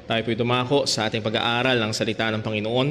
Tayo po'y dumako sa ating pag-aaral ng salita ng Panginoon.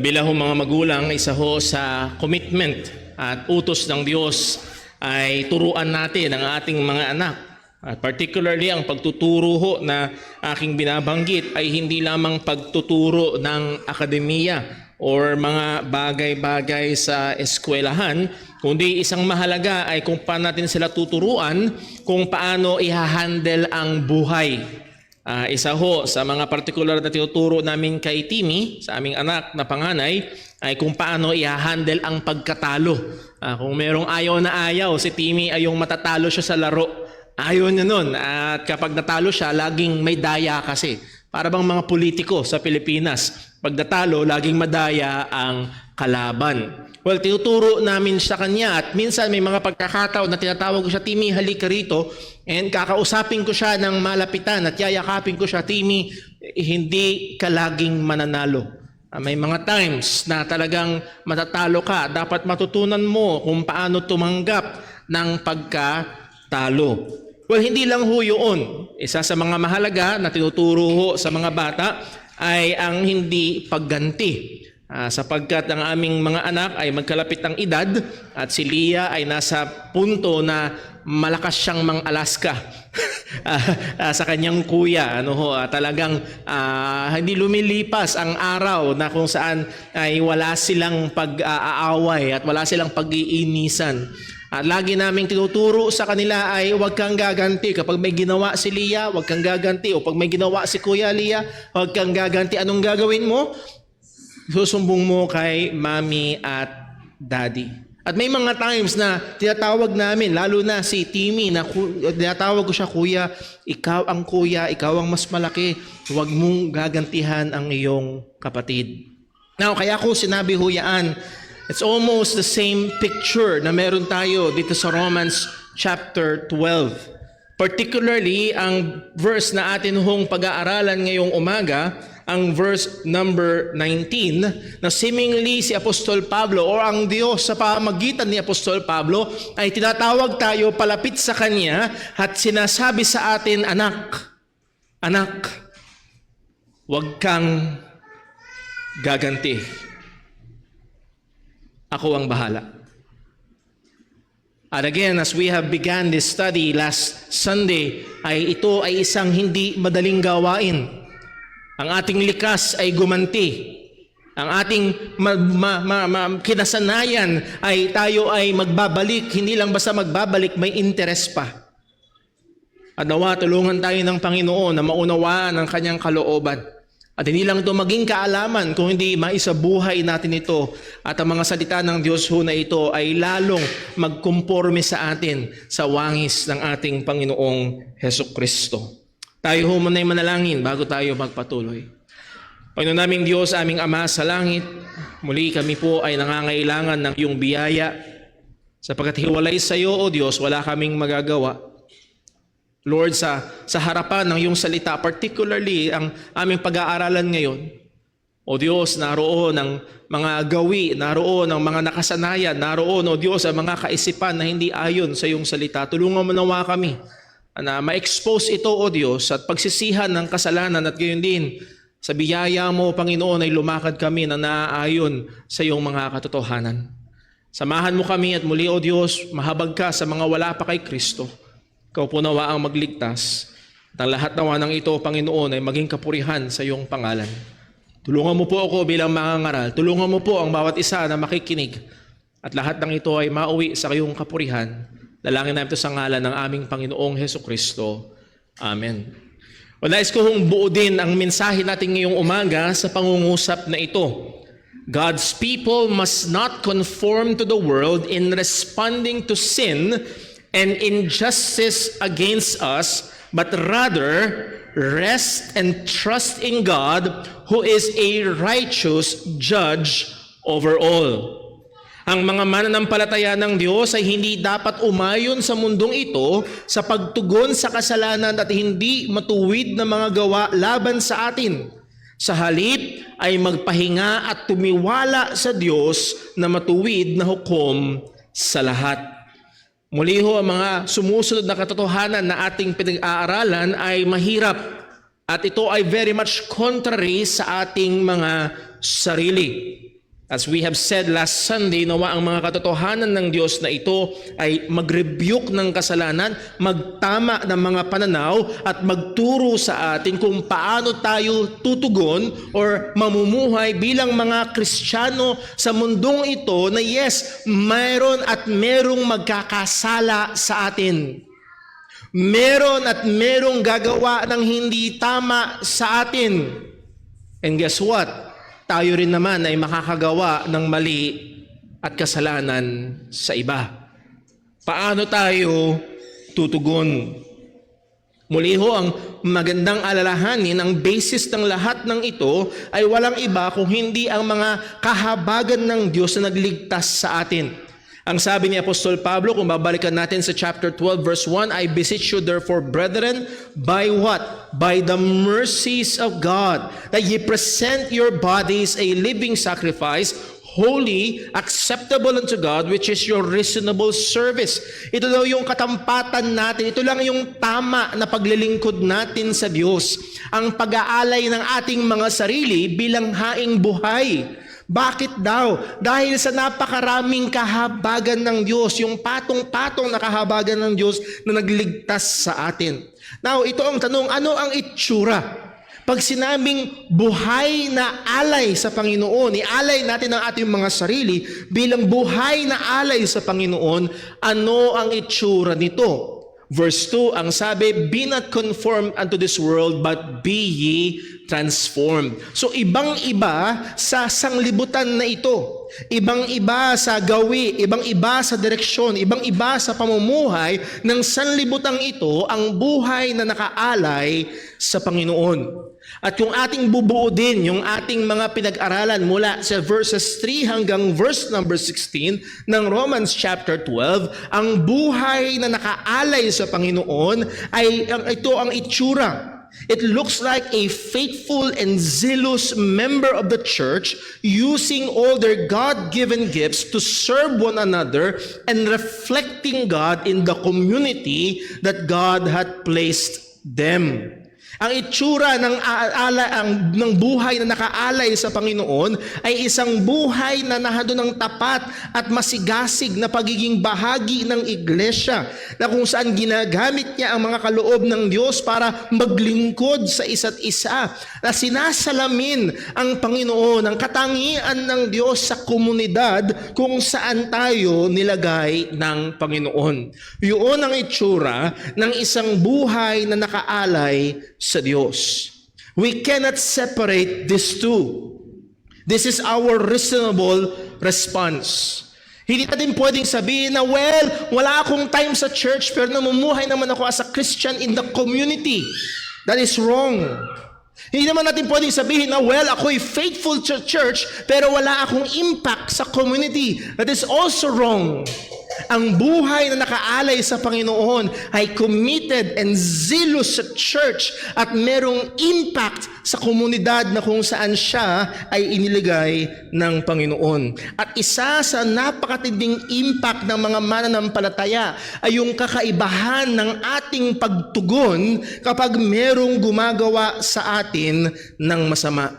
Bilang mga magulang, isa ho sa commitment at utos ng Diyos ay turuan natin ang ating mga anak. At particularly ang pagtuturo ho na aking binabanggit ay hindi lamang pagtuturo ng akademiya or mga bagay-bagay sa eskwelahan, kundi isang mahalaga ay kung paano natin sila tuturuan kung paano i-handle ang buhay. Isa ho sa mga particular na tinuturo namin kay Timmy, sa aming anak na panganay, ay kung paano i-handle ang pagkatalo. Kung merong ayaw na ayaw, si Timmy ay yung matatalo siya sa laro. Ayaw niya nun. At kapag natalo siya, laging may daya kasi. Para bang mga politiko sa Pilipinas, pag natalo, laging madaya ang kalaban. Well, tinuturo namin sa kanya at minsan may mga pagkakataon na tinatawag ko siya, Timmy, halika rito, and kakausapin ko siya ng malapitan at yayakapin ko siya, Timmy, hindi ka laging mananalo. May mga times na talagang matatalo ka. Dapat matutunan mo kung paano tumanggap ng pagkatalo. Well, hindi lang ho yun. Isa sa mga mahalaga na tinuturo ho sa mga bata ay ang hindi pagganti. Sapagkat ang aming mga anak ay magkalapit ang edad at si Leah ay nasa punto na malakas siyang mang-Alaska sa kanyang kuya. Talagang hindi lumilipas ang araw na kung saan ay wala silang pag-aaway at wala silang pag-iinisan. At lagi naming tinuturo sa kanila ay huwag kang gaganti. Kapag may ginawa si Leah, huwag kang gaganti. O pag may ginawa si Kuya Leah, huwag kang gaganti. Anong gagawin mo? Susumbong mo kay Mami at Daddy. At may mga times na tinatawag namin, lalo na si Timmy, na tinatawag ko siya, Kuya, ikaw ang kuya, ikaw ang mas malaki. Huwag mong gagantihan ang iyong kapatid. Now, kaya ko sinabi ho yan, it's almost the same picture na meron tayo dito sa Romans chapter 12. Particularly, ang verse na atin hong pag-aaralan ngayong umaga, ang verse number 19, na seemingly si Apostol Pablo o ang Diyos sa pamagitan ni Apostol Pablo ay tinatawag tayo palapit sa Kanya at sinasabi sa atin, Anak, huwag kang gaganti. Ako ang bahala. At again, as we have begun this study last Sunday, ito ay isang hindi madaling gawain. Ang ating likas ay gumanti. Ang ating kinasanayan ay tayo ay magbabalik. Hindi lang basta magbabalik, may interes pa. At nawa, tulungan tayo ng Panginoon na maunawaan ang Kanyang kalooban. At hindi lang ito maging kaalaman, kung hindi maisabuhay natin ito. At ang mga salita ng Diyos ho na ito ay lalong magkumporme sa atin sa wangis ng ating Panginoong Hesukristo. Tayo ho muna'y manalangin bago tayo magpatuloy. Panginoon naming Diyos, aming Ama sa langit, muli kami po ay nangangailangan ng iyong biyaya. Sapagkat hiwalay sa iyo, O Diyos, wala kaming magagawa. Lord, sa harapan ng iyong salita, particularly ang aming pag-aaralan ngayon, O Diyos, naroon ang mga gawi, naroon ang mga nakasanayan, naroon, O Diyos, ang mga kaisipan na hindi ayon sa iyong salita. Tulungan mo nawa kami na ma-expose ito, O Diyos, at pagsisihan ng kasalanan at gayon din sa biyaya mo, Panginoon, ay lumakad kami na naaayon sa iyong mga katotohanan. Samahan mo kami at muli, O Diyos, mahabag ka sa mga wala pa kay Kristo. Ikaw po nawa ang magligtas. At ang lahat nawa ng ito, Panginoon, ay maging kapurihan sa iyong pangalan. Tulungan mo po ako bilang mangangaral. Tulungan mo po ang bawat isa na makikinig. At lahat ng ito ay mauwi sa iyong kapurihan. Dalangin namin ito sa ngalan ng aming Panginoong Hesukristo. Amen. Well, nais ko hong buodin ang mensahe natin ngayong umaga sa pangungusap na ito. God's people must not conform to the world in responding to sin and injustice against us, but rather rest and trust in God, who is a righteous judge over all. Ang mga mananampalataya ng Diyos ay hindi dapat umayon sa mundong ito sa pagtugon sa kasalanan at hindi matuwid na mga gawa laban sa atin. Sa halip ay magpahinga at tumiwala sa Diyos na matuwid na hukom sa lahat. Muli ho, ang mga sumusunod na katotohanan na ating pinag-aaralan ay mahirap. At ito ay very much contrary sa ating mga sarili. As we have said last Sunday, nawa ang mga katotohanan ng Diyos na ito ay mag-rebuke ng kasalanan, magtama ng mga pananaw at magturo sa atin kung paano tayo tutugon or mamumuhay bilang mga Kristiyano sa mundong ito na yes, mayroon at merong magkakasala sa atin. Meron at merong gagawa ng hindi tama sa atin. And guess what? Tayo rin naman ay makakagawa ng mali at kasalanan sa iba. Paano tayo tutugon? Muli ho, ang magandang alalahanin, ang basis ng lahat ng ito ay walang iba kung hindi ang mga kahabagan ng Diyos na nagligtas sa atin. Ang sabi ni Apostol Pablo, kung babalikan natin sa chapter 12 verse 1, I beseech you therefore, brethren, by what? By the mercies of God, that ye present your bodies a living sacrifice, holy, acceptable unto God, which is your reasonable service. Ito daw yung katampatan natin. Ito lang yung tama na paglilingkod natin sa Diyos. Ang pag-aalay ng ating mga sarili bilang haing buhay. Bakit daw? Dahil sa napakaraming kahabagan ng Diyos, yung patong-patong na kahabagan ng Diyos na nagligtas sa atin. Now, ito ang tanong, ano ang itsura? Pag sinabing buhay na alay sa Panginoon, ialay natin ang ating mga sarili bilang buhay na alay sa Panginoon, ano ang itsura nito? Verse 2, ang sabi, be not conformed unto this world, but be ye transformed. So ibang-iba sa sanglibutan na ito. Ibang-iba sa gawi, ibang-iba sa direksyon, ibang-iba sa pamumuhay ng sanlibutang ito ang buhay na nakaalay sa Panginoon. At kung ating bubuo din yung ating mga pinag-aralan mula sa verses 3 hanggang verse number 16 ng Romans chapter 12, ang buhay na nakaalay sa Panginoon ay ito ang itsura. It looks like a faithful and zealous member of the church using all their God-given gifts to serve one another and reflecting God in the community that God had placed them. Ang itsura ng buhay na nakaalay sa Panginoon ay isang buhay na nahado ng tapat at masigasig na pagiging bahagi ng iglesia na kung saan ginagamit niya ang mga kaloob ng Diyos para maglingkod sa isa't isa, na sinasalamin ang Panginoon, ang katangian ng Diyos sa komunidad kung saan tayo nilagay ng Panginoon. Yun ang itsura ng isang buhay na nakaalay sa Diyos. We cannot separate these two. This is our reasonable response. Hindi natin pwedeng sabihin na, well, wala akong time sa church pero namumuhay naman ako as a Christian in the community. That is wrong. Hindi naman natin pwedeng sabihin na, well, ako'y faithful to church pero wala akong impact sa community. That is also wrong. Ang buhay na nakaalay sa Panginoon ay committed and zealous sa church at merong impact sa komunidad na kung saan siya ay iniligay ng Panginoon. At isa sa napakatinding impact ng mga mananampalataya ay yung kakaibahan ng ating pagtugon kapag merong gumagawa sa atin ng masama.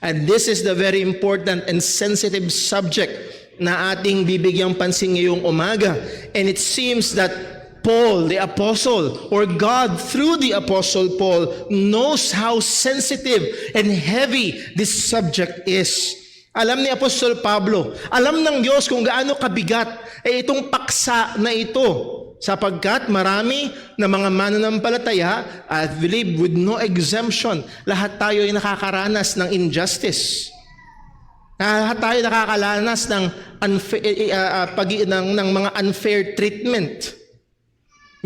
And this is the very important and sensitive subject na ating bibigyang pansin ngayong umaga. And it seems that Paul, the apostle, or God through the apostle Paul, knows how sensitive and heavy this subject is. Alam ni Apostol Pablo, alam ng Diyos kung gaano kabigat itong paksa na ito, sapagkat marami na mga mananampalataya, I believe with no exemption, lahat tayo ay nakakaranas ng injustice. Lahat tayo nakakalanas ng mga unfair treatment.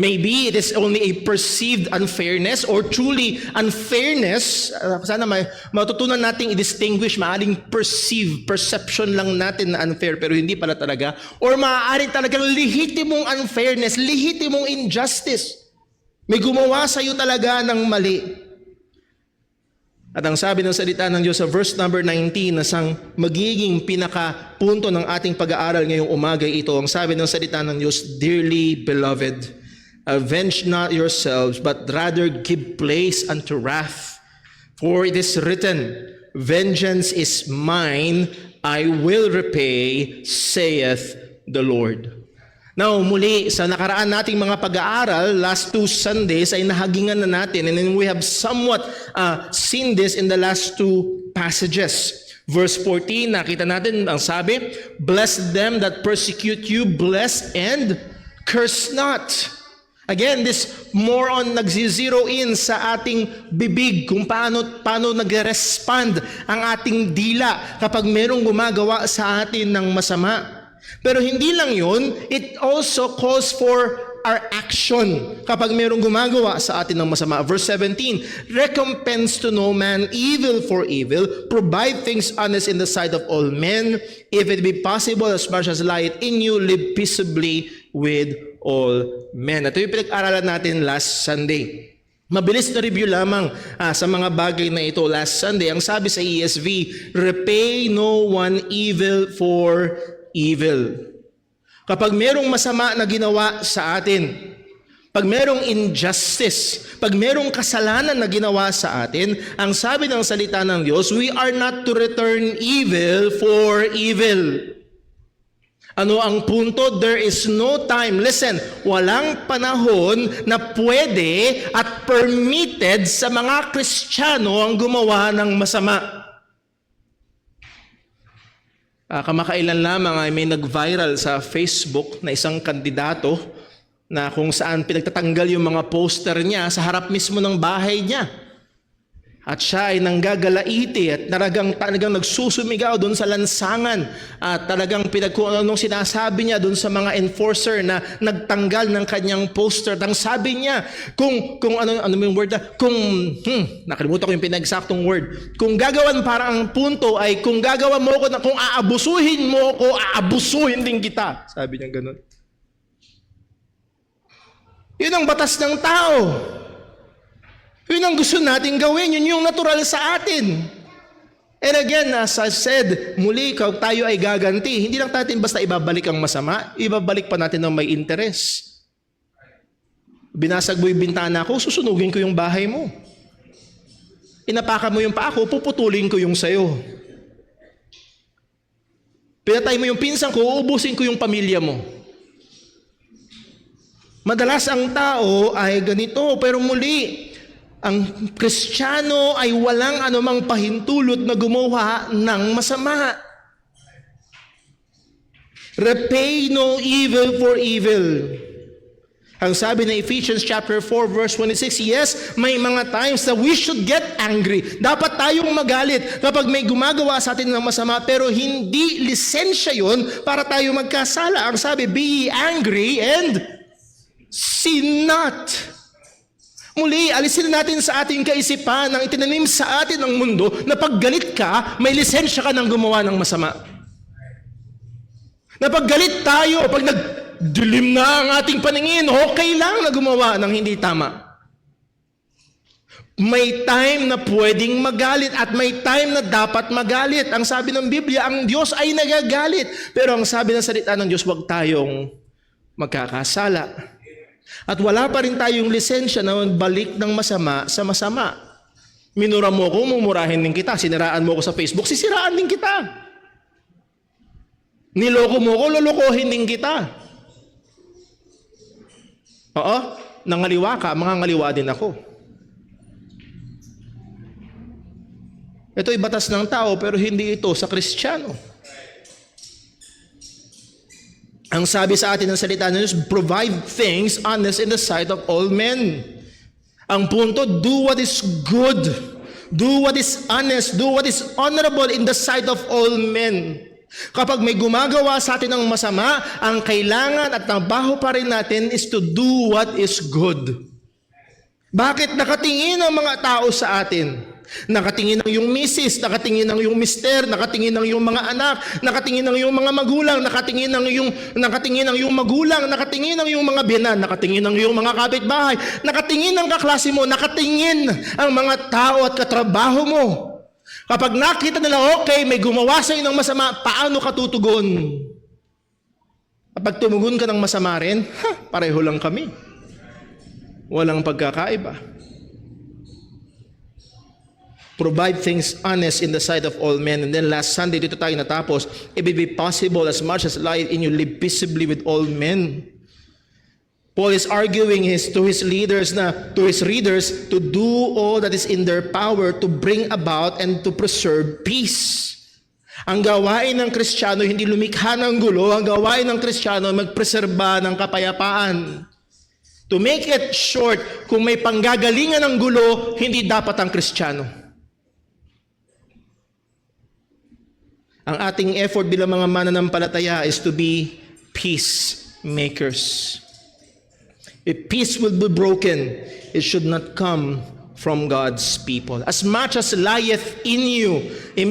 Maybe it is only a perceived unfairness or truly unfairness. Sana matutunan nating i-distinguish, maaaring perception lang natin na unfair pero hindi pala talaga. Or maaaring talagang lehitimong unfairness, lehitimong injustice. May gumawa sa iyo talaga ng mali. At ang sabi ng salita ng Diyos sa verse number 19 na sang magiging pinakapunto ng ating pag-aaral ngayong umaga ito, ang sabi ng salita ng Diyos, dearly beloved, Avenge not yourselves, but rather give place unto wrath. For it is written, Vengeance is mine, I will repay, saith the Lord. Now, muli, sa nakaraan nating mga pag-aaral, last 2 Sundays ay nahagingan na natin, and then we have somewhat seen this in the last 2 passages. Verse 14, nakita natin ang sabi, Bless them that persecute you, bless and curse not. Again, this more on nagzi-zero in sa ating bibig kung paano nag-respond ang ating dila kapag merong gumagawa sa atin ng masama. Pero hindi lang yun, it also calls for our action kapag merong gumagawa sa atin ng masama. Verse 17, Recompense to no man evil for evil, provide things honest in the sight of all men, if it be possible, as much as lieth in you, live peaceably with all men. Ito yung pinag-aralan natin last Sunday. Mabilis na review lamang sa mga bagay na ito last Sunday. Ang sabi sa ESV, repay no one evil for evil. Kapag merong masama na ginawa sa atin, pag merong injustice, pag merong kasalanan na ginawa sa atin, ang sabi ng salita ng Diyos, we are not to return evil for evil. Ano ang punto? There is no time. Listen, walang panahon na pwede at permitted sa mga Kristiyano ang gumawa ng masama. Kamakailan lamang ay may nag-viral sa Facebook na isang kandidato na kung saan pinagtatanggal yung mga poster niya sa harap mismo ng bahay niya. At siya ay nanggagalaiti at talagang nagsusumigaw doon sa lansangan at talagang kung anong sinasabi niya doon sa mga enforcer na nagtanggal ng kanyang poster. Ang sabi niya, kung ano yung word na, nakalimutan ko yung pinagsaktong word. Kung gagawan parang ang punto ay kung gagawan mo ako, kung aabusuhin mo ako, aabusuhin din kita. Sabi niya ganun. Yun ang batas ng tao. Yun ang gusto natin gawin. Yun yung natural sa atin. And again, as I said, muli tayo ay gaganti. Hindi lang natin basta ibabalik ang masama, ibabalik pa natin ng may interes. Binasag mo yung bintana ko, susunugin ko yung bahay mo. Inapakan mo yung paa ko, puputulin ko yung sayo. Pinatay mo yung pinsan ko, uubusin ko yung pamilya mo. Madalas ang tao ay ganito, pero muli, ang Kristiyano ay walang anumang pahintulot na gumawa ng masama. Repay no evil for evil. Ang sabi ng Ephesians chapter 4 verse 26, yes, may mga times that we should get angry. Dapat tayong magalit kapag may gumagawa sa atin ng masama, pero hindi lisensya yon para tayo magkasala. Ang sabi, be angry and sin not. Muli, alisin natin sa ating kaisipan ang itinanim sa atin ng mundo na pag galit ka, may lisensya ka ng gumawa ng masama. Na pag galit tayo, pag nagdilim na ang ating paningin, okay lang na gumawa ng hindi tama. May time na pwedeng magalit at may time na dapat magalit. Ang sabi ng Biblia, ang Diyos ay nagagalit. Pero ang sabi ng salita ng Diyos, huwag tayong magkakasala. At wala pa rin tayong lisensya na magbalik ng masama sa masama. Minura mo ko, mumurahin din kita. Siniraan mo ko sa Facebook, sisiraan din kita. Niloko mo ko, lolokohin din kita. Oo, nangaliwa ka, mangangaliwa din ako. Ito ay batas ng tao, pero hindi ito sa Kristiyano. Ang sabi sa atin ng salita ng Diyos, provide things honest in the sight of all men. Ang punto, do what is good. Do what is honest. Do what is honorable in the sight of all men. Kapag may gumagawa sa atin ng masama, ang kailangan at trabaho pa rin natin is to do what is good. Bakit nakatingin ang mga tao sa atin? Nakatingin ang iyong misis, nakatingin ang iyong mister, nakatingin ang iyong mga anak, nakatingin ang iyong mga magulang, nakatingin ang iyong magulang, nakatingin ang iyong mga biyanan, nakatingin ang iyong mga kapitbahay, nakatingin ang kaklase mo, nakatingin ang mga tao at katrabaho mo. Kapag nakita nila, okay, may gumawa sa iyo ng masama, paano ka tutugon? Kapag tumugon ka ng masama rin, pareho lang kami. Walang pagkakaiba. Provide things honest in the sight of all men. And then last Sunday, dito tayo natapos, it will be possible as much as light in you, live peaceably with all men. Paul is arguing to his readers to do all that is in their power to bring about and to preserve peace. Ang gawain ng Kristiyano hindi lumikha ng gulo, ang gawain ng Kristiyano magpreserba ng kapayapaan. To make it short, kung may panggagalingan ng gulo, hindi dapat ang Kristiyano. Ang ating effort bilang mga mananampalataya is to be peacemakers. If peace will be broken, it should not come from God's people. As much as lieth in you,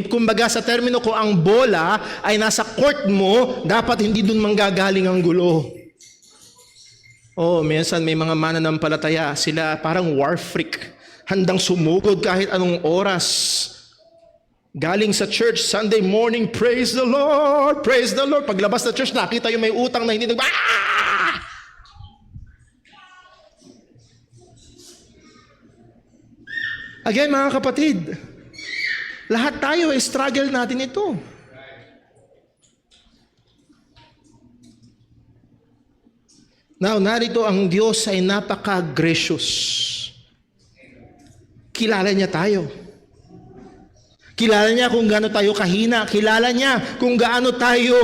kumbaga sa termino ko, ang bola ay nasa court mo, dapat hindi dun manggagaling ang gulo. Minsan may mga mananampalataya, sila parang war freak, handang sumugod kahit anong oras. Galing sa church, Sunday morning, praise the Lord, praise the Lord. Paglabas na church, nakita yung may utang na hindi Again, mga kapatid, lahat tayo ay struggle natin ito. Now, narito ang Diyos ay napaka-gracious. Kilala niya tayo. Kilala niya kung gaano tayo kahina. Kilala niya kung gaano tayo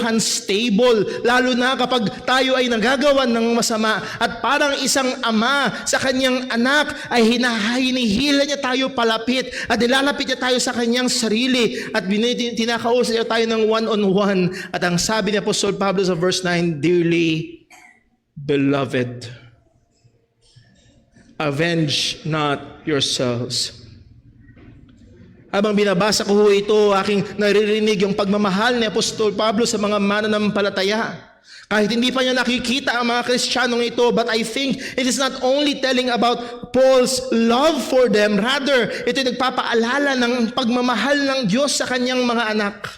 unstable. Lalo na kapag tayo ay nagagawan ng masama. At parang isang ama sa kanyang anak ay hinihila niya tayo palapit. At nilalapit niya tayo sa kanyang sarili. At tinakausap niya tayo ng one-on-one. At ang sabi ni Apostol Pablo sa verse 9, Dearly beloved, avenge not yourselves. Habang binabasa ko ito, aking naririnig yung pagmamahal ni Apostol Pablo sa mga mananampalataya. Kahit hindi pa niya nakikita ang mga Kristiyanong ito, but I think it is not only telling about Paul's love for them, rather, ito ay nagpapaalala ng pagmamahal ng Diyos sa kanyang mga anak.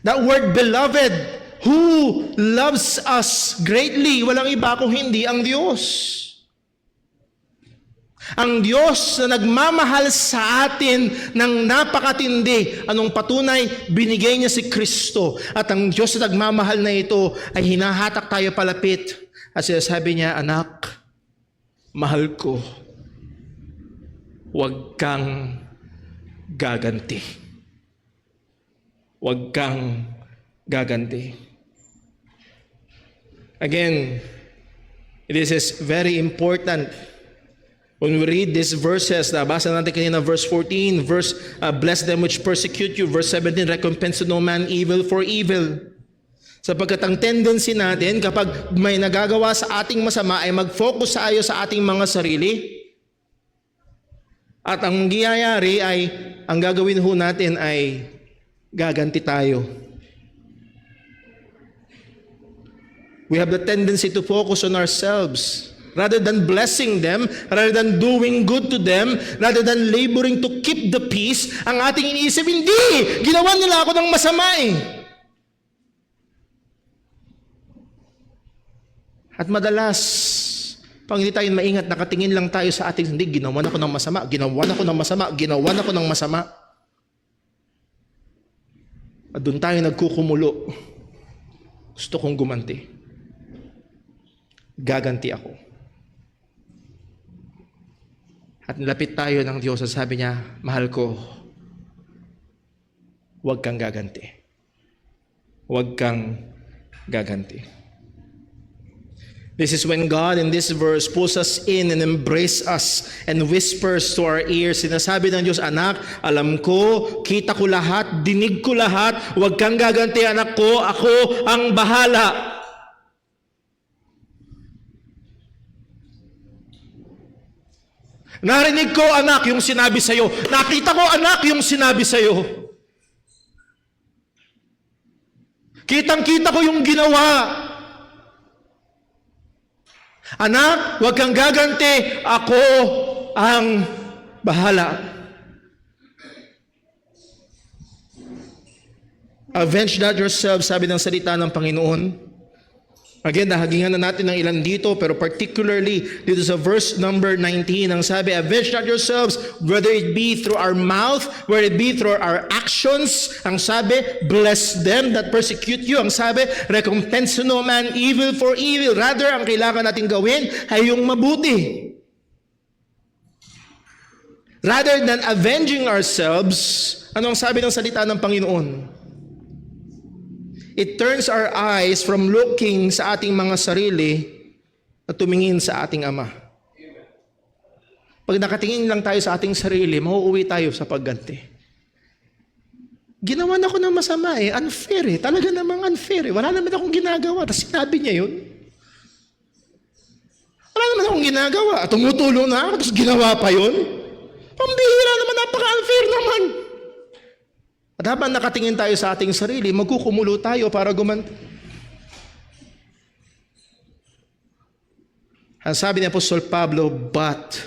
That word beloved, who loves us greatly, walang iba kung hindi ang Diyos. Ang Diyos na nagmamahal sa atin ng napakatindi. Anong patunay? Binigay niya si Kristo. At ang Diyos na nagmamahal na ito ay hinahatak tayo palapit. At sinasabi niya, anak, mahal ko, huwag kang gaganti. Huwag kang gaganti. Again, this is very important. When we read these verses, nabasa natin kanina verse 14, bless them which persecute you. Verse 17, recompense to no man evil for evil. Sapagkat ang tendency natin kapag may nagagawa sa ating masama ay mag-focus tayo sa ating mga sarili. At ang giyayari ay, ang gagawin ho natin ay gaganti tayo. We have the tendency to focus on ourselves. Rather than blessing them, rather than doing good to them, rather than laboring to keep the peace, ang ating iniisip, hindi! Ginawa nila ako ng masama eh. At madalas, pag hindi tayo maingat, nakatingin lang tayo sa ating, hindi, ginawa na ko ng masama, ginawa na ko ng masama, ginawa na ko ng masama. At doon tayo nagkukumulo. Gusto kong gumanti. Gaganti ako. At nilapit tayo ng Diyos at sabi niya, mahal ko, huwag kang gaganti. Huwag kang gaganti. This is when God in this verse pulls us in and embraces us and whispers to our ears. Sinasabi ng Diyos, anak, alam ko, kita ko lahat, dinig ko lahat, huwag kang gaganti anak ko, ako ang bahala. Narinig ko, anak, yung sinabi sa'yo. Nakita ko, anak, yung sinabi sa'yo. Kitang-kita ko yung ginawa. Anak, huwag kang gaganti. Ako ang bahala. Avenge not yourselves, sabi ng salita ng Panginoon. Again, nahagingan na natin ng ilan dito, pero particularly dito sa verse number 19, ang sabi, avenge not yourselves, whether it be through our mouth, whether it be through our actions. Ang sabi, bless them that persecute you. Ang sabi, recompense to no man evil for evil. Rather, ang kailangan natin gawin ay yung mabuti. Rather than avenging ourselves, ano ang sabi ng salita ng Panginoon? It turns our eyes from looking sa ating mga sarili at tumingin sa ating Ama. Pag nakatingin lang tayo sa ating sarili, mauuwi tayo sa pagganti. Ginawa na ako ng masama unfair Talaga namang unfair Wala naman akong ginagawa. Tapos sinabi niya yun. Wala naman akong ginagawa. Tumutulong na ako, tapos ginawa pa yun. Pambihira naman, napaka-unfair naman. At habang nakatingin tayo sa ating sarili, magkukumulo tayo para gumanti. Ang sabi ni Apostol Pablo, but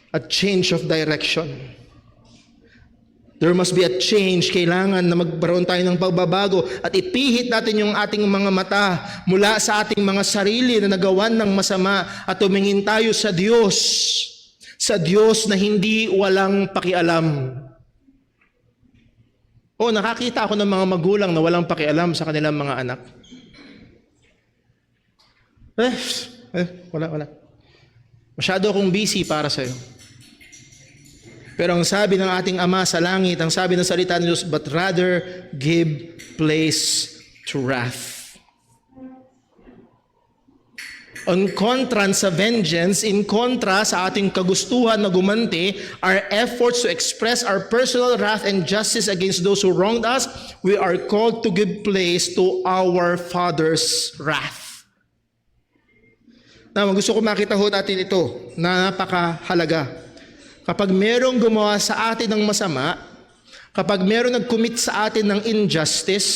a change of direction. There must be a change. Kailangan na magbaroon tayo ng pagbabago at ipihit natin yung ating mga mata mula sa ating mga sarili na nagawan ng masama at tumingin tayo sa Diyos. Sa Diyos na hindi walang pakialam. Nakakita ako ng mga magulang na walang pakialam sa kanilang mga anak. Wala. Masyado akong busy para sa'yo. Pero ang sabi ng ating Ama sa langit, ang sabi ng salita ng Diyos, but rather give place to wrath. On kontra sa vengeance, in kontra sa ating kagustuhan na gumanti, our efforts to express our personal wrath and justice against those who wronged us, we are called to give place to our Father's wrath. Now, gusto ko makita ho natin ito na napakahalaga. Kapag merong gumawa sa atin ng masama, kapag merong nag-commit sa atin ng injustice,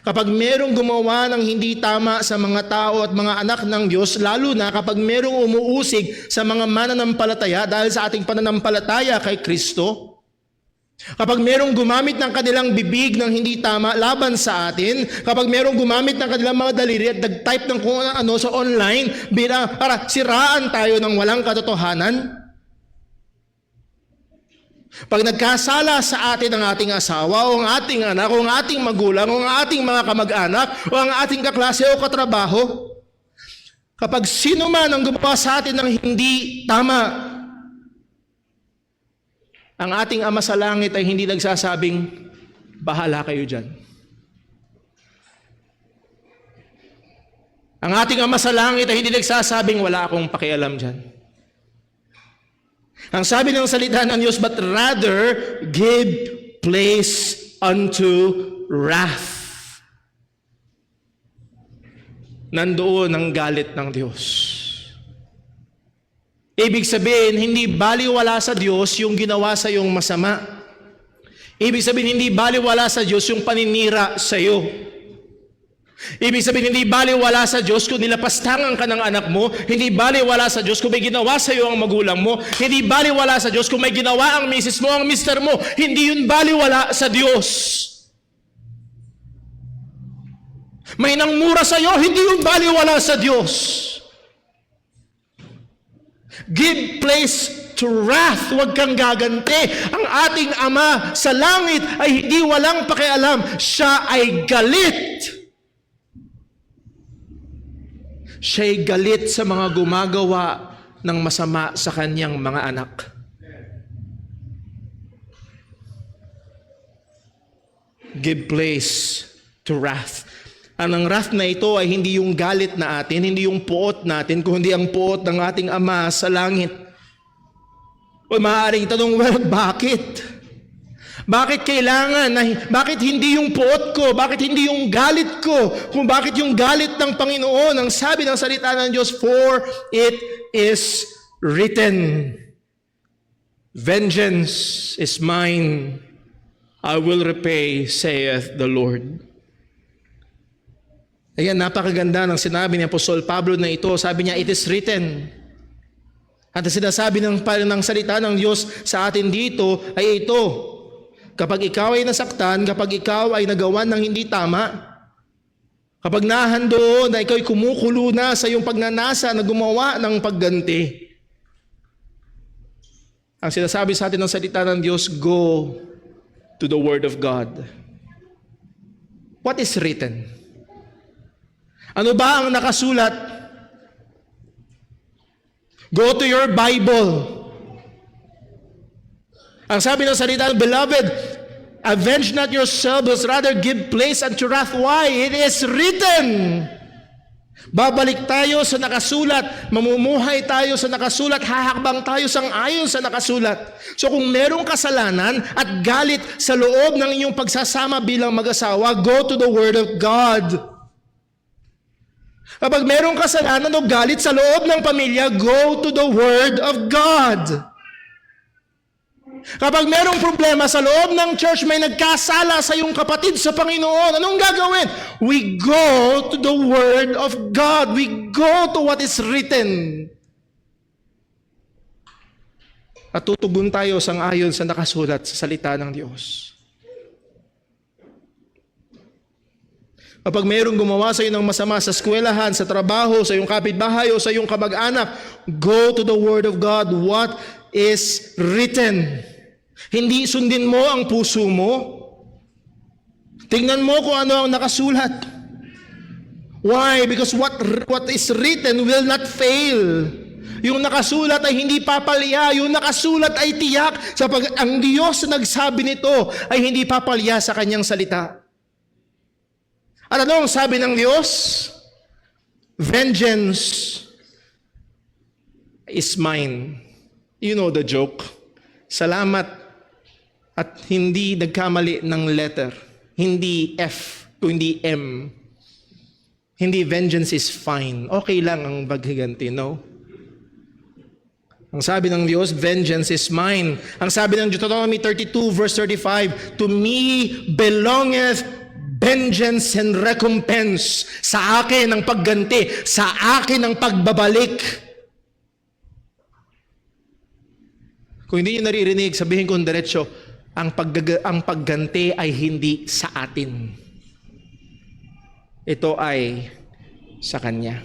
kapag merong gumawa ng hindi tama sa mga tao at mga anak ng Diyos, lalo na kapag merong umuusig sa mga mananampalataya dahil sa ating pananampalataya kay Kristo, kapag merong gumamit ng kanilang bibig ng hindi tama laban sa atin, kapag merong gumamit ng kanilang mga daliri at nag-type ng kung ano sa online para siraan tayo ng walang katotohanan, pag nagkasala sa atin ang ating asawa o ang ating anak o ang ating magulang o ang ating mga kamag-anak o ang ating kaklase o katrabaho, kapag sino man ang gumawa sa atin ng hindi tama, ang ating Ama sa langit ay hindi nagsasabing, bahala kayo dyan. Ang ating Ama sa langit ay hindi nagsasabing, wala akong pakialam dyan. Ang sabi ng salita ng Diyos, but rather give place unto wrath. Nandoon ang galit ng Diyos. Ibig sabihin, hindi baliwala sa Diyos yung ginawa sa iyong masama. Ibig sabihin, hindi baliwala sa Diyos yung paninira sa iyo. Ibig sabihin, hindi baliwala sa Diyos kung nilapastangan ka ng anak mo. Hindi baliwala sa Diyos kung may ginawa sa iyo ang magulang mo. Hindi baliwala sa Diyos kung may ginawa ang misis mo, ang mister mo. Hindi yun baliwala sa Diyos. May nangmura sa iyo, hindi yun baliwala sa Diyos. Give place to wrath. Huwag kang gaganti. Ang ating Ama sa langit ay hindi walang pakialam. Siya ay galit. Siya'y galit sa mga gumagawa ng masama sa kanyang mga anak. Give place to wrath. Ang wrath na ito ay hindi yung galit na atin, hindi yung puot natin, kundi ang puot ng ating Ama sa langit. O maaaring tanong, well, bakit? Bakit kailangan? Bakit hindi yung puot ko? Bakit hindi yung galit ko? Kung bakit yung galit ng Panginoon? Ang sabi ng salita ng Diyos, for it is written, vengeance is mine, I will repay, saith the Lord. Ayan, napakaganda ng sinabi ni Apostol Pablo na ito. Sabi niya, it is written. At ang sinasabi ng salita ng Diyos sa atin dito ay ito. Kapag ikaw ay nasaktan, kapag ikaw ay nagawan ng hindi tama, Kapag nahandoon na ikaw'y kumukulo na sa iyong pagnanasa na gumawa ng pagganti, ang sinasabi sa atin ng salita ng Diyos, go to the Word of God. What is written? Ano ba ang nakasulat? Go to your Bible. Ang sabi ng salita, beloved, avenge not yourselves, rather give place unto wrath. Why? It is written. Babalik tayo sa nakasulat, mamumuhay tayo sa nakasulat, hahakbang tayo ayon sa nakasulat. So kung merong kasalanan at galit sa loob ng inyong pagsasama bilang mag-asawa, go to the Word of God. Kapag merong kasalanan o galit sa loob ng pamilya, go to the Word of God. Kapag merong problema sa loob ng church, may nagkasala sa iyong kapatid sa Panginoon, anong gagawin? We go to the Word of God. We go to what is written. At tutugon tayo ayon sa nakasulat sa salita ng Diyos. Kapag mayroong gumawa sa iyo ng masama sa eskwelahan, sa trabaho, sa iyong kapitbahay o sa iyong kamag-anak, go to the Word of God. What is written? Hindi sundin mo ang puso mo. Tingnan mo kung ano ang nakasulat. Why? Because what is written will not fail. Yung nakasulat ay hindi papalya. Yung nakasulat ay tiyak. Sapagkat ang Diyos na nagsabi nito ay hindi papalya sa kanyang salita. At ano ang sabi ng Diyos? Vengeance is mine. You know the joke. Salamat at hindi nagkamali ng letter. Hindi F, kundi M. Hindi vengeance is fine. Okay lang ang paghiganti, no? Ang sabi ng Diyos, vengeance is mine. Ang sabi ng Deuteronomy 32 verse 35, to me belongeth vengeance and recompense. Sa akin ang pagganti, sa akin ang pagbabalik. Kung hindi niyo naririnig, sabihin ko diretso, ang pagganti ay hindi sa atin. Ito ay sa Kanya.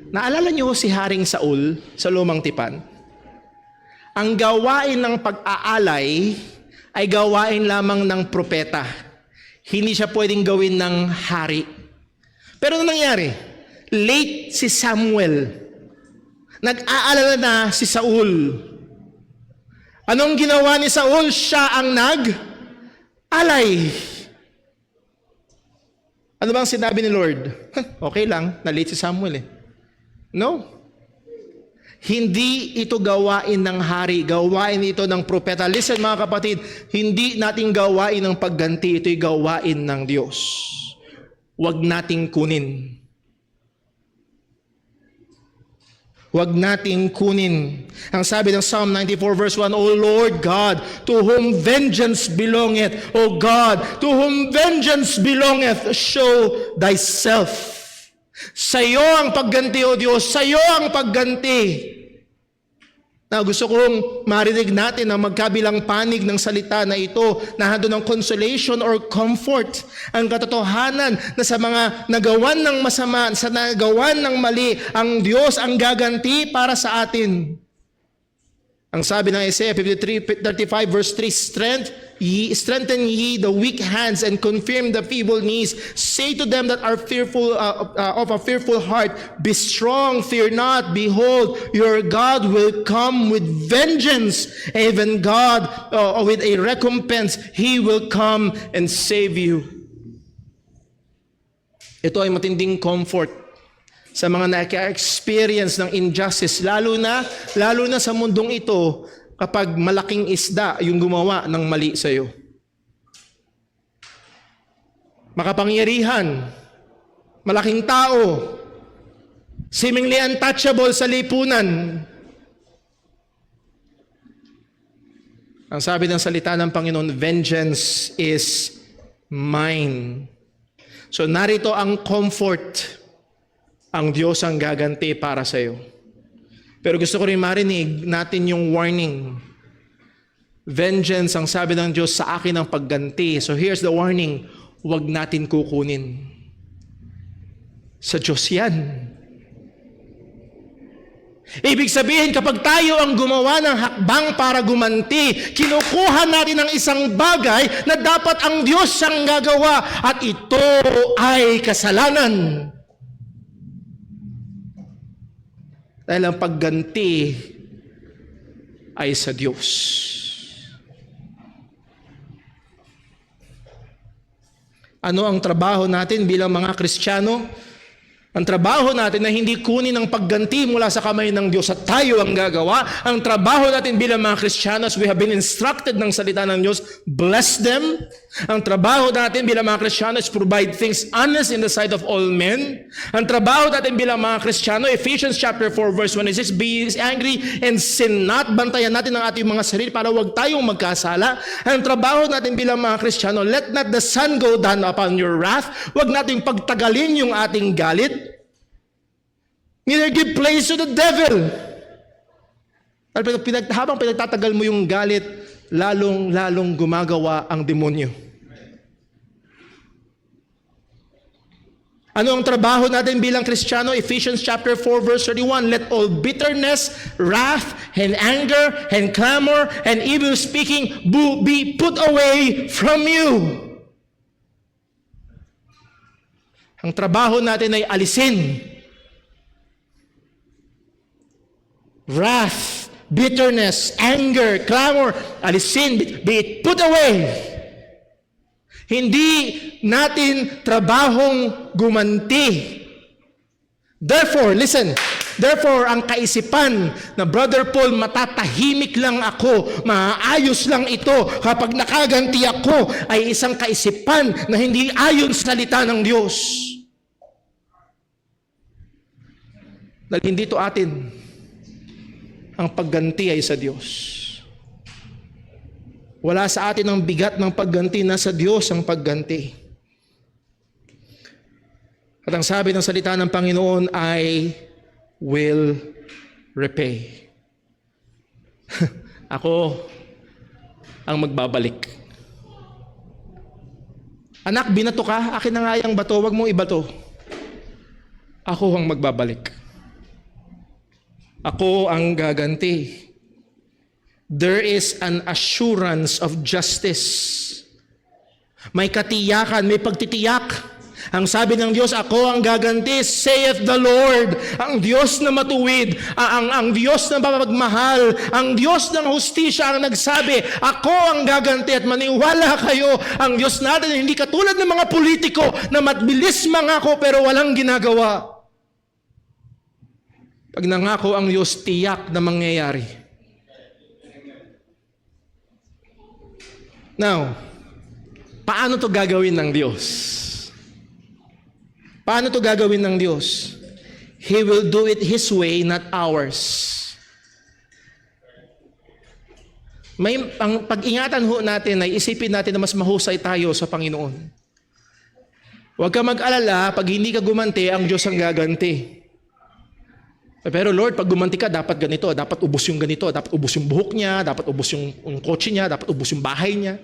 Naalala niyo si Haring Saul sa Lumang Tipan? Ang gawain ng pag-aalay ay gawain lamang ng propeta. Hindi siya pwedeng gawin ng hari. Pero ano nangyari? Late si Samuel. Nag-aalala na si Saul. Anong ginawa ni Saul? Siya ang nag-alay. Ano bang sinabi ni Lord? Okay lang, na-late si Samuel eh. No. Hindi ito gawain ng hari, gawain ito ng propeta. Listen mga kapatid, hindi nating gawain ng pagganti, ito'y gawain ng Diyos. Huwag nating kunin. Huwag nating kunin. Ang sabi ng Psalm 94 verse 1, O Lord God, to whom vengeance belongeth, O God, to whom vengeance belongeth, show thyself. Sa iyo ang pagganti, O Diyos, sa iyo ang pagganti. Na gusto kong marinig natin ang magkabilang panig ng salita na ito na hando ng consolation or comfort. Ang katotohanan na sa mga nagawan ng masama, sa nagawan ng mali, ang Diyos ang gaganti para sa atin. Ang sabi ng Isaiah 53:35 verse 3, strengthen ye the weak hands and confirm the feeble knees. Say to them that are fearful of a fearful heart, be strong, fear not. Behold, your God will come with vengeance, even God with a recompense. He will come and save you. Ito ay matinding comfort sa mga naka-experience ng injustice, lalo na sa mundong ito, kapag malaking isda yung gumawa ng mali sa iyo. Makapangyarihan, malaking tao, seemingly untouchable sa lipunan. Ang sabi ng salita ng Panginoon, vengeance is mine. So narito ang comfort. Ang Diyos ang gaganti para sa iyo. Pero gusto ko rin marinig natin yung warning. Vengeance, ang sabi ng Diyos, sa akin ang pagganti. So here's the warning, huwag natin kukunin. Sa Diyos yan. Ibig sabihin, kapag tayo ang gumawa ng hakbang para gumanti, kinukuha natin ang isang bagay na dapat ang Diyos siyang gagawa, at ito ay kasalanan. Dahil ang pagganti ay sa Diyos. Ano ang trabaho natin bilang mga Kristiyano? Ang trabaho natin na hindi kunin ang pagganti mula sa kamay ng Diyos at tayo ang gagawa. Ang trabaho natin bilang mga Kristiyanos, we have been instructed ng salita ng Diyos, bless them. Ang trabaho natin bilang mga Kristiyanos, provide things honest in the sight of all men. Ang trabaho natin bilang mga Kristiyano, Ephesians chapter 4 verse 1, it says, be angry and sin not. Bantayan natin ang ating mga sarili para wag tayong magkasala. Ang trabaho natin bilang mga Kristiyano, let not the sun go down upon your wrath. Wag nating pagtagalin yung ating galit. Neither give place to the devil. Habang pinagtatagal mo yung galit, lalong gumagawa ang demonyo. Ano ang trabaho natin bilang Kristiyano? Ephesians chapter 4 verse 31, let all bitterness, wrath, and anger, and clamor, and evil speaking be put away from you. Ang trabaho natin ay alisin wrath, bitterness, anger, clamor, alisin, be it put away. Hindi natin trabahong gumanti. Therefore, listen, therefore, ang kaisipan na Brother Paul, matatahimik lang ako, maayos lang ito kapag nakaganti ako, ay isang kaisipan na hindi ayon sa salita ng Diyos. Dahil hindi ito atin. Ang pagganti ay sa Diyos. Wala sa atin ang bigat ng pagganti, nasa Diyos ang pagganti. At ang sabi ng salita ng Panginoon ay, will repay. Ako ang magbabalik. Anak, binato ka, akin na nga yung bato, wag mong ibato. Ako ang magbabalik. Ako ang gaganti. There is an assurance of justice. May katiyakan, may pagtitiyak. Ang sabi ng Diyos, ako ang gaganti, saith the Lord. Ang Diyos na matuwid, ang Diyos na mapagmahal, ang Diyos ng hustisya ang nagsabi, ako ang gaganti, at maniwala kayo, ang Diyos natin hindi katulad ng mga politiko na mabilis mangako pero walang ginagawa. Pag nangako ang Diyos, tiyak na mangyayari. Now, paano to gagawin ng Diyos? Paano to gagawin ng Diyos? He will do it His way, not ours. Ang pag-ingatan ho natin ay isipin natin na mas mahusay tayo sa Panginoon. Huwag ka mag-alala, pag hindi ka gumanti, ang Diyos ang gaganti. Pero Lord, pag gumanti ka, dapat ganito, dapat ubos yung ganito, dapat ubos yung buhok niya, dapat ubos yung kotse niya, dapat ubos yung bahay niya.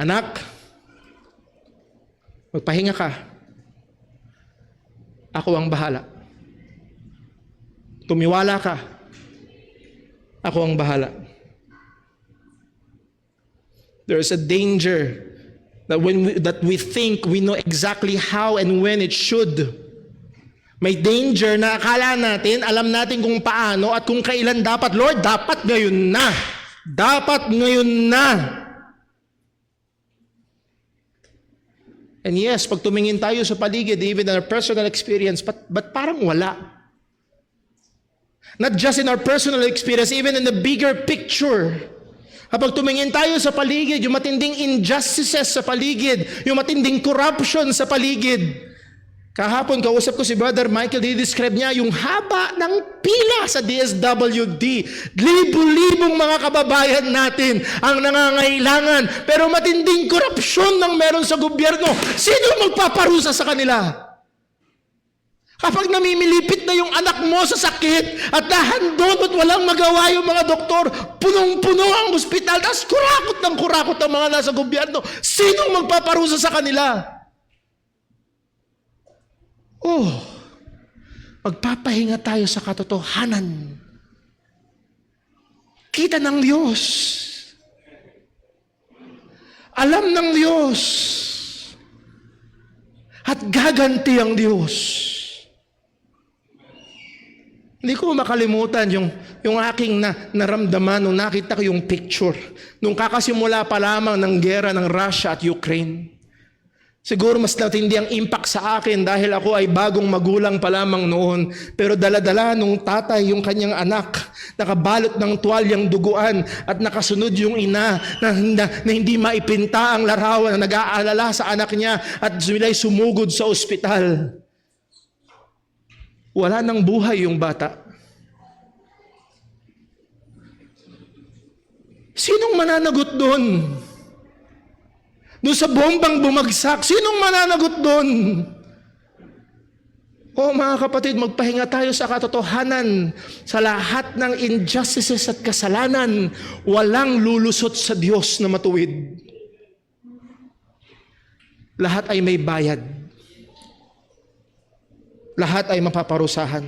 Anak, magpahinga ka. Ako ang bahala. Tumiwala ka. Ako ang bahala. There is a danger that we think we know exactly how and when it should. May danger na akala natin, alam natin kung paano at kung kailan dapat. Lord, dapat ngayon na. Dapat ngayon na. And yes, pag tumingin tayo sa paligid, even in our personal experience, but parang wala. Not just in our personal experience, even in the bigger picture. Kapag tumingin tayo sa paligid, yung matinding injustices sa paligid, yung matinding corruption sa paligid. Kahapon, kausap ko si Brother Michael, di-describe niya yung haba ng pila sa DSWD. Libo-libong mga kababayan natin ang nangangailangan. Pero matinding korupsyon ng meron sa gobyerno. Sino magpaparusa sa kanila? Kapag namimilipit na yung anak mo sa sakit at nahandon at walang magawa yung mga doktor, punong-puno ang ospital, tapos kurakot ng mga nasa gobyerno. Sino magpaparusa sa kanila? magpapahinga tayo sa katotohanan. Kita ng Diyos. Alam ng Diyos. At gaganti ang Diyos. Hindi ko makalimutan yung aking naramdaman nung nakita ko yung picture. Nung kakasimula pa lamang ng gera ng Russia at Ukraine. Siguro mas natindi ang impact sa akin dahil ako ay bagong magulang pa lamang noon. Pero dala-dala nung tatay yung kanyang anak, nakabalot ng tuwalyang duguan at nakasunod yung ina na hindi maipinta ang larawan na nag-aalala sa anak niya at sila'y sumugod sa ospital. Wala nang buhay yung bata. Sinong mananagot doon? Doon sa bombang bumagsak, sinong mananagot doon? O mga kapatid, magpahinga tayo sa katotohanan. Sa lahat ng injustices at kasalanan, walang lulusot sa Diyos na matuwid. Lahat ay may bayad. Lahat ay mapaparusahan.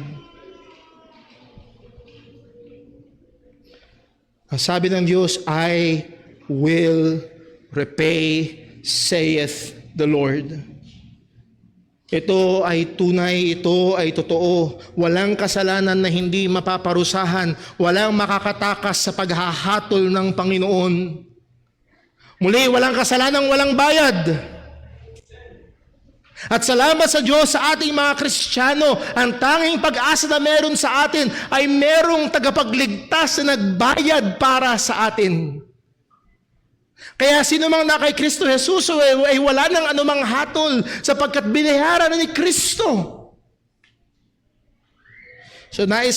Ang sabi ng Diyos, I will repay, saith the Lord. Ito ay tunay, ito ay totoo. Walang kasalanan na hindi mapaparusahan. Walang makakatakas sa paghahatol ng Panginoon. Muli, walang kasalanan, walang bayad. At salamat sa Diyos sa ating mga Kristiyano, ang tanging pag-asa na meron sa atin ay merong tagapagligtas na nagbayad para sa atin. Kaya sino mang na kay Kristo Jesus ay wala ng anumang hatol sapagkat binayaran ni Kristo. So nais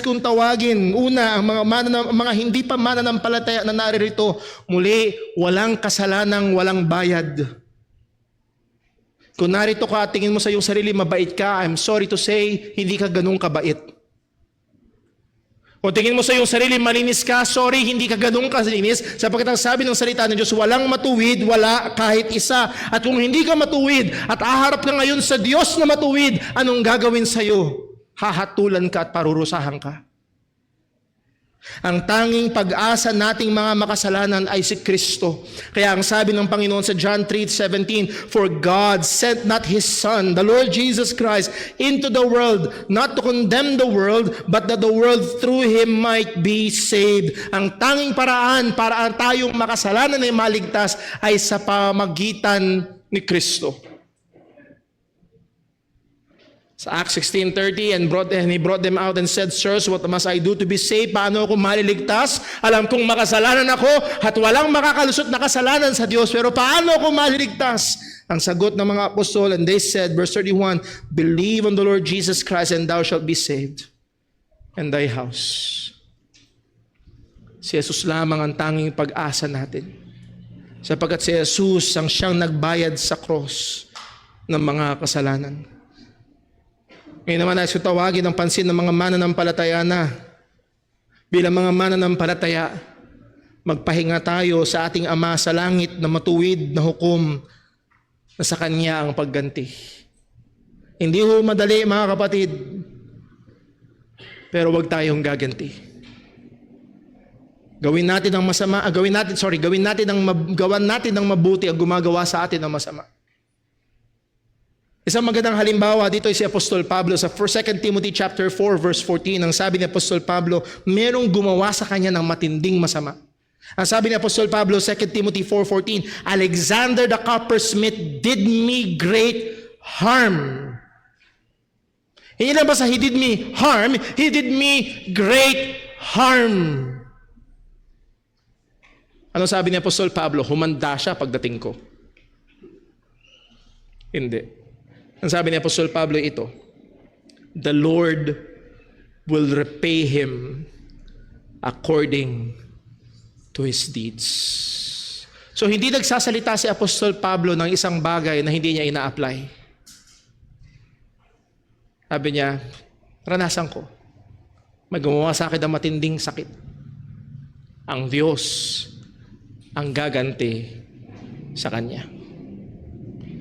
kong tawagin, una, ang mga hindi pa mananampalataya na naririto, muli, walang kasalanang walang bayad. Kung narito ka at tingin mo sa iyong sarili, mabait ka, I'm sorry to say, hindi ka ganun kabait. Kung tingin mo sa iyong sarili, malinis ka, sorry, hindi ka ganun kalinis, sapagkat ang sabi ng salita ng Diyos, walang matuwid, wala kahit isa. At kung hindi ka matuwid, at aharap ka ngayon sa Diyos na matuwid, anong gagawin sa iyo? Hahatulan ka at parurusahan ka. Ang tanging pag-asa nating mga makasalanan ay si Kristo. Kaya ang sabi ng Panginoon sa John 3:17, For God sent not His Son, the Lord Jesus Christ, into the world, not to condemn the world, but that the world through Him might be saved. Ang tanging paraan para tayong makasalanan ay maligtas ay sa pamagitan ni Kristo. Sa Acts 16:30, and he brought them out and said, Sirs, what must I do to be saved? Paano ako maliligtas? Alam kong makasalanan ako at walang makakalusot na kasalanan sa Diyos. Pero paano ako maliligtas? Ang sagot ng mga apostol, and they said, verse 31, Believe on the Lord Jesus Christ and thou shalt be saved, and thy house. Si Jesus lamang ang tanging pag-asa natin. Sapagkat si Jesus ang siyang nagbayad sa cross ng mga kasalanan. Ngayon naman nais ko tawagin ang pansin ng mga mananampalataya na bilang mga mananampalataya, magpahinga tayo sa ating Ama sa langit na matuwid na hukom na sa Kanya ang pagganti. Hindi ho madali mga kapatid, pero wag tayong gaganti. Gawin natin ang mabuti ang gumagawa sa atin ng masama. Isang magandang halimbawa dito ay si Apostol Pablo sa 2 Timothy chapter 4 verse 14. Ang sabi ni Apostol Pablo, merong gumawa sa kanya ng matinding masama. Ang sabi ni Apostol Pablo, 2 Timothy 4:14, Alexander the coppersmith did me great harm. Hindi lang basta he did me harm, he did me great harm. Ano sabi ni Apostol Pablo? Humanda siya pagdating ko. Hindi. Ang sabi ni Apostol Pablo ito, the Lord will repay him according to his deeds. So hindi nagsasalita si Apostol Pablo ng isang bagay na hindi niya ina-apply. Sabi niya, ranasan ko. May gumawa sa akin ng matinding sakit. Ang Diyos ang gaganti sa kanya.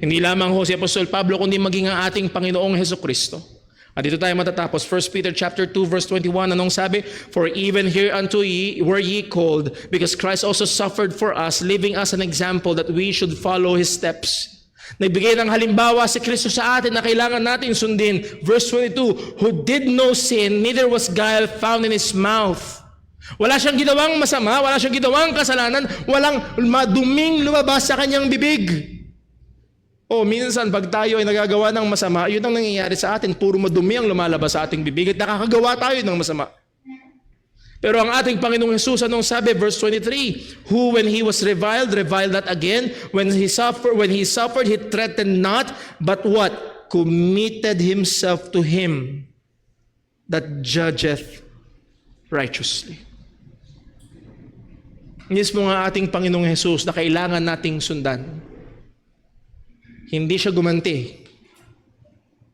Hindi lamang ho si Apostol Pablo, kundi maging ang ating Panginoong Hesukristo. At dito tayo matatapos. 1 Peter chapter 2 verse 21, anong sabi? For even hereunto ye were ye called, because Christ also suffered for us, leaving us an example that we should follow His steps. Nagbigay ng halimbawa si Kristo sa atin na kailangan natin sundin. Verse 22, who did no sin, neither was guile found in His mouth. Wala siyang ginawang masama, wala siyang ginawang kasalanan, walang maduming lumabas sa kanyang bibig. O minsan pag tayo ay nagagawa ng masama, yun ang nangyayari sa atin. Puro madumi ang lumalabas sa ating bibig at nakakagawa tayo ng masama. Pero ang ating Panginoong Jesus, anong sabi? Verse 23, who when He was reviled not again. When He suffered, He threatened not, but what? Committed Himself to Him that judgeth righteously. Mismo nga ating Panginoong Jesus na kailangan nating sundan. Hindi siya gumanti,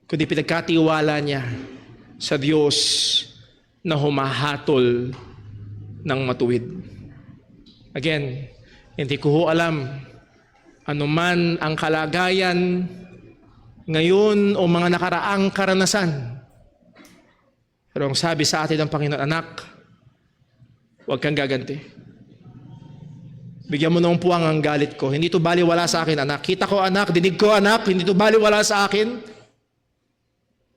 kundi pinagkatiwala niya sa Diyos na humahatol ng matuwid. Again, hindi ko ho alam anuman ang kalagayan ngayon o mga nakaraang karanasan. Pero ang sabi sa atin ng Panginoon, anak, huwag kang gaganti. Bigyan mo ng puwang ang galit ko. Hindi to baliwala sa akin, anak. Kita ko, anak. Dinig ko, anak. Hindi to baliwala sa akin.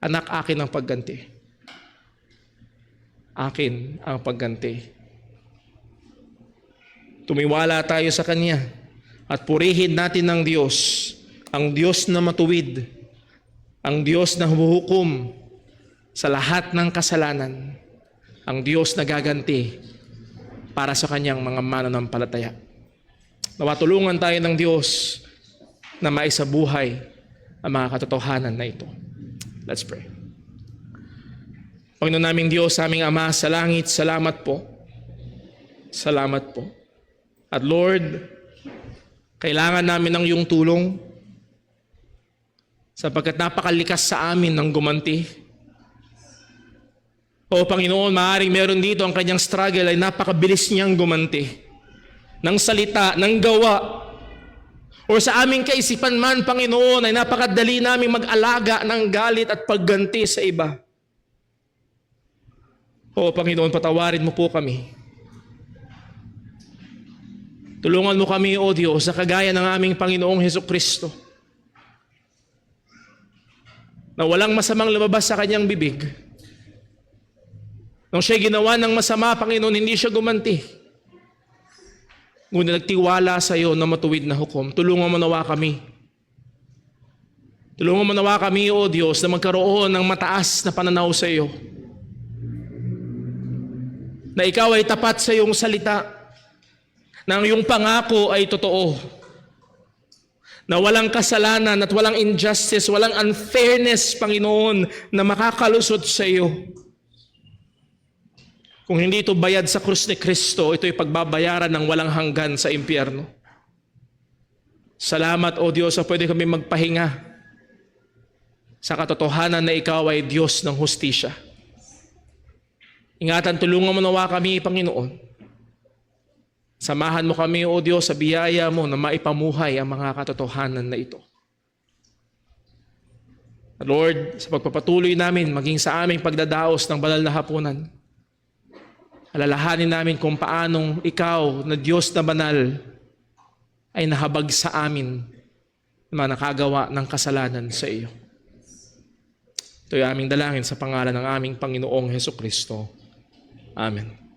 Anak, akin ang pagganti. Akin ang pagganti. Tumiwala tayo sa Kanya at purihin natin ng Diyos, ang Diyos na matuwid, ang Diyos na humuhukom sa lahat ng kasalanan, ang Diyos na gaganti para sa Kanyang mga mananampalataya. Nawa tulungan tayo ng Diyos na maisabuhay ang mga katotohanan na ito. Let's pray. Panginoon naming Diyos, aming Ama sa langit, salamat po. Salamat po. At Lord, kailangan namin ng iyong tulong sapagkat napakalikas sa amin ng gumanti. O Panginoon, maaaring meron dito ang kanyang struggle ay napakabilis niyang gumanti. Ng salita, ng gawa, o sa aming kaisipan man, Panginoon, ay napakadali namin mag-alaga ng galit at pagganti sa iba. O Panginoon, patawarin mo po kami. Tulungan mo kami, O Diyos, sa kagaya ng aming Panginoong Hesukristo, na walang masamang lumabas sa kanyang bibig. Nung siya ginawa ng masama, Panginoon, hindi siya gumanti. Ngunit nagtiwala sa iyo na matuwid na hukom. Tulungan mo nawa kami. Tulungan mo nawa kami, O Diyos, na magkaroon ng mataas na pananaw sa iyo. Na ikaw ay tapat sa iyong salita. Na ang iyong pangako ay totoo. Na walang kasalanan at walang injustice, walang unfairness, Panginoon, na makakalusot sa iyo. Kung hindi ito bayad sa krus ni Kristo, ito'y pagbabayaran ng walang hanggan sa impyerno. Salamat, O Diyos, sa pwede kami magpahinga sa katotohanan na ikaw ay Diyos ng hustisya. Ingatan, tulungan mo nawa kami, Panginoon. Samahan mo kami, O Diyos, sa biyaya mo na maipamuhay ang mga katotohanan na ito. Lord, sa pagpapatuloy namin, maging sa aming pagdadaos ng banal na hapunan, alalahanin namin kung paanong ikaw na Diyos na banal ay nahabag sa amin na mga nakagawa ng kasalanan sa iyo. Ito'y aming dalangin sa pangalan ng aming Panginoong Hesukristo. Amen.